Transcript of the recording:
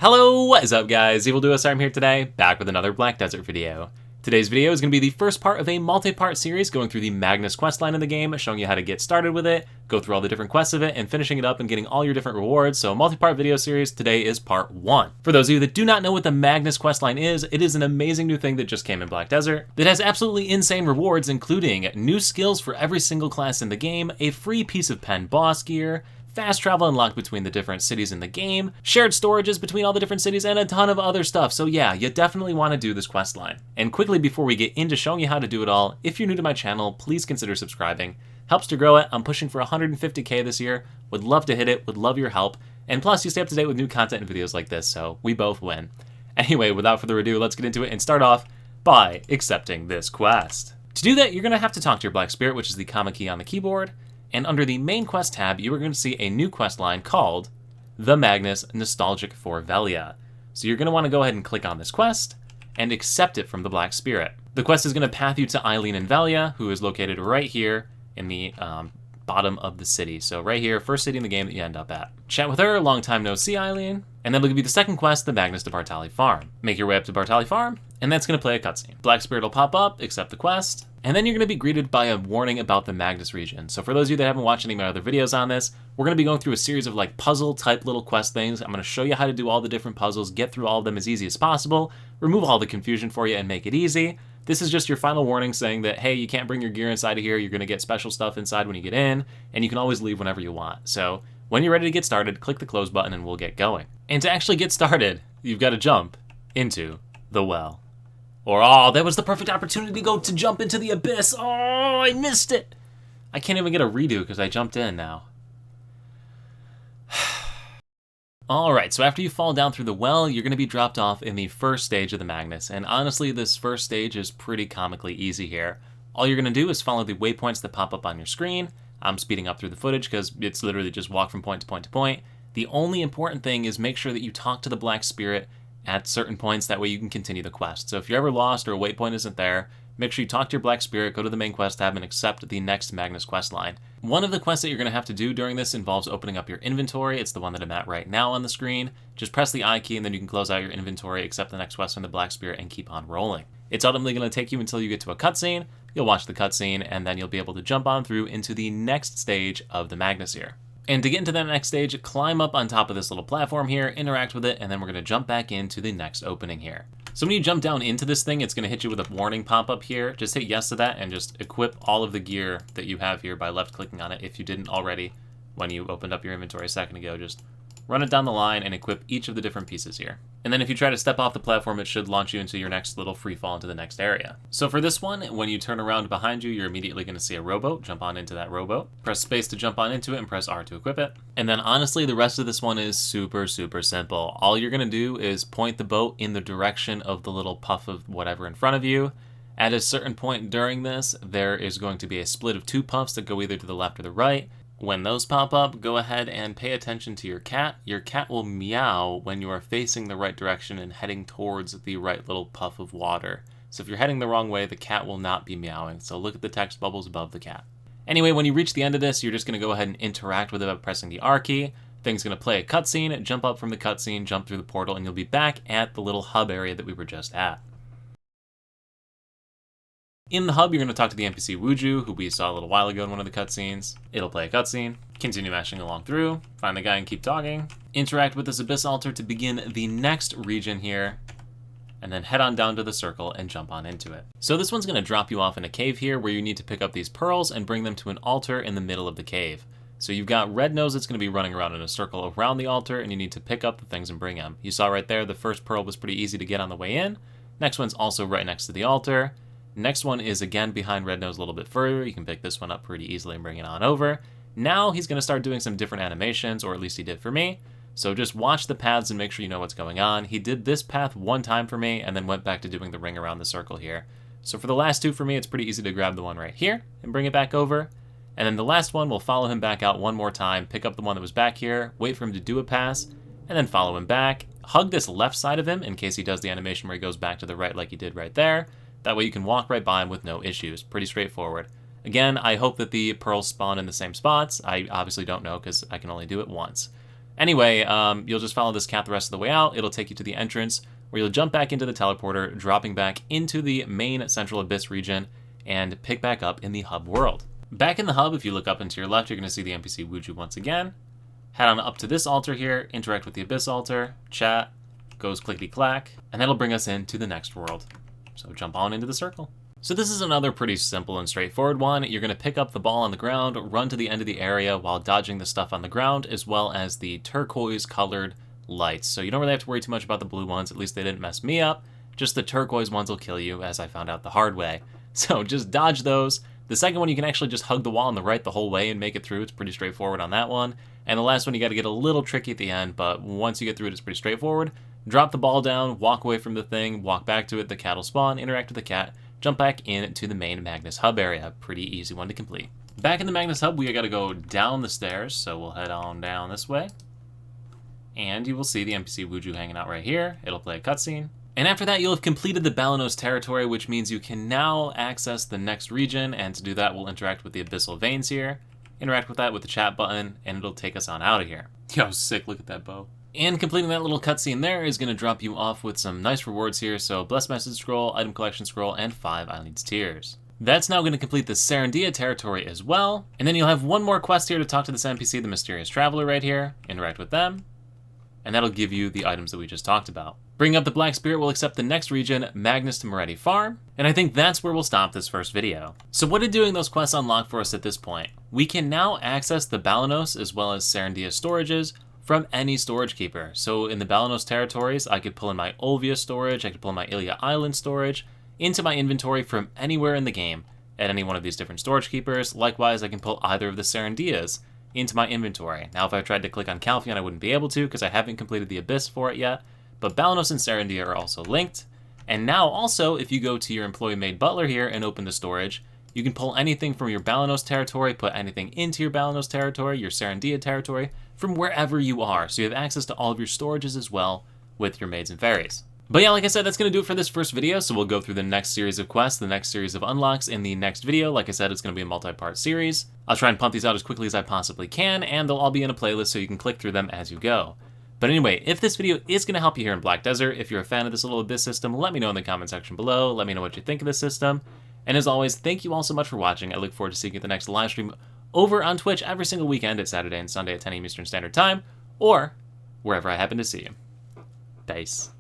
Hello, what is up guys? Evildoer I'm here today, back with another Black Desert video. Today's video is going to be the first part of a multi-part series going through the Magnus questline in the game, showing you how to get started with it, go through all the different quests of it, and finishing it up and getting all your different rewards. So multi-part video series, today is part 1. For those of you that do not know what the Magnus questline is, it is an amazing new thing that just came in Black Desert that has absolutely insane rewards, including new skills for every single class in the game, a free piece of pen boss gear, fast travel unlocked between the different cities in the game, shared storages between all the different cities, and a ton of other stuff. So yeah, you definitely want to do this questline. And quickly before we get into showing you how to do it all, if you're new to my channel, please consider subscribing. Helps to grow it. I'm pushing for 150k this year. Would love to hit it, would love your help. And plus, you stay up to date with new content and videos like this, so we both win. Anyway, without further ado, let's get into it and start off by accepting this quest. To do that, you're going to have to talk to your Black Spirit, which is the comma key on the keyboard. And under the main quest tab, you are going to see a new quest line called The Magnus Nostalgic for Velia. So you're going to want to go ahead and click on this quest and accept it from the Black Spirit. The quest is going to path you to Eileen in Velia, who is located right here in the bottom of the city. So right here, first city in the game that you end up at. Chat with her, long time no see Eileen, and then it'll give you the second quest, the Magnus to Bartali Farm. Make your way up to Bartali Farm, and that's going to play a cutscene. Black Spirit will pop up, accept the quest, and then you're going to be greeted by a warning about the Magnus region. So for those of you that haven't watched any of my other videos on this, we're going to be going through a series of like puzzle type little quest things. I'm going to show you how to do all the different puzzles, get through all of them as easy as possible, remove all the confusion for you and make it easy. This is just your final warning saying that, hey, you can't bring your gear inside of here, you're going to get special stuff inside when you get in, and you can always leave whenever you want. So when you're ready to get started, click the close button and we'll get going. And to actually get started, you've got to jump into the well. Or, oh, that was the perfect opportunity to jump into the abyss. Oh, I missed it. I can't even get a redo because I jumped in now. Alright, so after you fall down through the well, you're going to be dropped off in the first stage of the Magnus. And honestly, this first stage is pretty comically easy here. All you're going to do is follow the waypoints that pop up on your screen. I'm speeding up through the footage because it's literally just walk from point to point to point. The only important thing is make sure that you talk to the Black Spirit at certain points, that way you can continue the quest. So if you're ever lost or a waypoint isn't there, make sure you talk to your Black Spirit, go to the main quest tab, and accept the next Magnus quest line. One of the quests that you're going to have to do during this involves opening up your inventory. It's the one that I'm at right now on the screen. Just press the I key and then you can close out your inventory, accept the next quest from the Black Spirit, and keep on rolling. It's ultimately going to take you until you get to a cutscene. You'll watch the cutscene, and then you'll be able to jump on through into the next stage of the Magnus here. And to get into that next stage, climb up on top of this little platform here, interact with it, and then we're going to jump back into the next opening here. So when you jump down into this thing, it's going to hit you with a warning pop-up here. Just hit yes to that and just equip all of the gear that you have here by left-clicking on it if you didn't already when you opened up your inventory a second ago. Just run it down the line and equip each of the different pieces here. And then if you try to step off the platform, it should launch you into your next little free fall into the next area. So for this one, when you turn around behind you, you're immediately going to see a rowboat. Jump on into that rowboat. Press space to jump on into it and press R to equip it. And then honestly, the rest of this one is super, super simple. All you're going to do is point the boat in the direction of the little puff of whatever in front of you. At a certain point during this, there is going to be a split of 2 puffs that go either to the left or the right. When those pop up, go ahead and pay attention to your cat. Your cat will meow when you are facing the right direction and heading towards the right little puff of water. So if you're heading the wrong way, the cat will not be meowing. So look at the text bubbles above the cat. Anyway, when you reach the end of this, you're just going to go ahead and interact with it by pressing the R key. Thing's going to play a cutscene, jump up from the cutscene, jump through the portal, and you'll be back at the little hub area that we were just at. In the hub, you're going to talk to the NPC Wuju, who we saw a little while ago in one of the cutscenes. It'll play a cutscene, continue mashing along through, find the guy and keep talking, interact with this Abyss Altar to begin the next region here, and then head on down to the circle and jump on into it. So this one's going to drop you off in a cave here where you need to pick up these pearls and bring them to an altar in the middle of the cave. So you've got Red Nose that's going to be running around in a circle around the altar, and you need to pick up the things and bring them. You saw right there, the first pearl was pretty easy to get on the way in. Next one's also right next to the altar. Next one is again behind Red Nose a little bit further. You can pick this one up pretty easily and bring it on over. Now he's going to start doing some different animations, or at least he did for me. So just watch the paths and make sure you know what's going on. He did this path one time for me and then went back to doing the ring around the circle here. So for the last 2 for me, it's pretty easy to grab the one right here and bring it back over. And then the last one, we'll follow him back out one more time, pick up the one that was back here, wait for him to do a pass, and then follow him back. Hug this left side of him in case he does the animation where he goes back to the right like he did right there. That way you can walk right by him with no issues. Pretty straightforward. Again, I hope that the pearls spawn in the same spots. I obviously don't know because I can only do it once. Anyway, you'll just follow this cat the rest of the way out. It'll take you to the entrance where you'll jump back into the teleporter, dropping back into the main Central Abyss region and pick back up in the hub world. Back in the hub, if you look up and to your left, you're going to see the NPC Wuju once again. Head on up to this altar here, interact with the Abyss altar, chat, goes clickety-clack, and that'll bring us into the next world. So jump on into the circle. So this is another pretty simple and straightforward one. You're going to pick up the ball on the ground, run to the end of the area while dodging the stuff on the ground, as well as the turquoise-colored lights. So you don't really have to worry too much about the blue ones, at least they didn't mess me up. Just the turquoise ones will kill you, as I found out the hard way. So just dodge those. The second one, you can actually just hug the wall on the right the whole way and make it through. It's pretty straightforward on that one. And the last one, you got to get a little tricky at the end, but once you get through it, it's pretty straightforward. Drop the ball down, walk away from the thing, walk back to it, the cat will spawn, interact with the cat, jump back into the main Magnus hub area. Pretty easy one to complete. Back in the Magnus hub, we got to go down the stairs, so we'll head on down this way. And you will see the NPC Wuju hanging out right here. It'll play a cutscene. And after that, you'll have completed the Balenos territory, which means you can now access the next region, and to do that, we'll interact with the Abyssal Veins here, interact with that with the chat button, and it'll take us on out of here. Yo, sick, look at that bow. And completing that little cutscene there is going to drop you off with some nice rewards here, so Blessed Message Scroll, Item Collection Scroll, and 5 Eileen's Tears. That's now going to complete the Serendia territory as well, and then you'll have one more quest here to talk to this NPC, the Mysterious Traveler right here, interact with them, and that'll give you the items that we just talked about. Bringing up the Black Spirit will accept the next region, Magnus to Moretti Farm, and I think that's where we'll stop this first video. So what did doing those quests unlock for us at this point? We can now access the Balenos as well as Serendia storages from any storage keeper. So in the Balenos territories, I could pull in my Olvia storage, I could pull in my Ilia Island storage into my inventory from anywhere in the game at any one of these different storage keepers. Likewise, I can pull either of the Serendias into my inventory. Now, if I tried to click on Calpheon, I wouldn't be able to because I haven't completed the Abyss for it yet, but Balenos and Serendia are also linked. And now also, if you go to your employee-made butler here and open the storage, you can pull anything from your Balenos territory, put anything into your Balenos territory, your Serendia territory, from wherever you are. So you have access to all of your storages as well with your maids and fairies. But yeah, like I said, that's going to do it for this first video, so we'll go through the next series of quests, the next series of unlocks in the next video. Like I said, it's going to be a multi-part series. I'll try and pump these out as quickly as I possibly can, and they'll all be in a playlist so you can click through them as you go. But anyway, if this video is going to help you here in Black Desert, if you're a fan of this little Abyss system, let me know in the comment section below. Let me know what you think of this system. And as always, thank you all so much for watching. I look forward to seeing you at the next live stream over on Twitch every single weekend at Saturday and Sunday at 10 a.m. Eastern Standard Time, or wherever I happen to see you. Peace.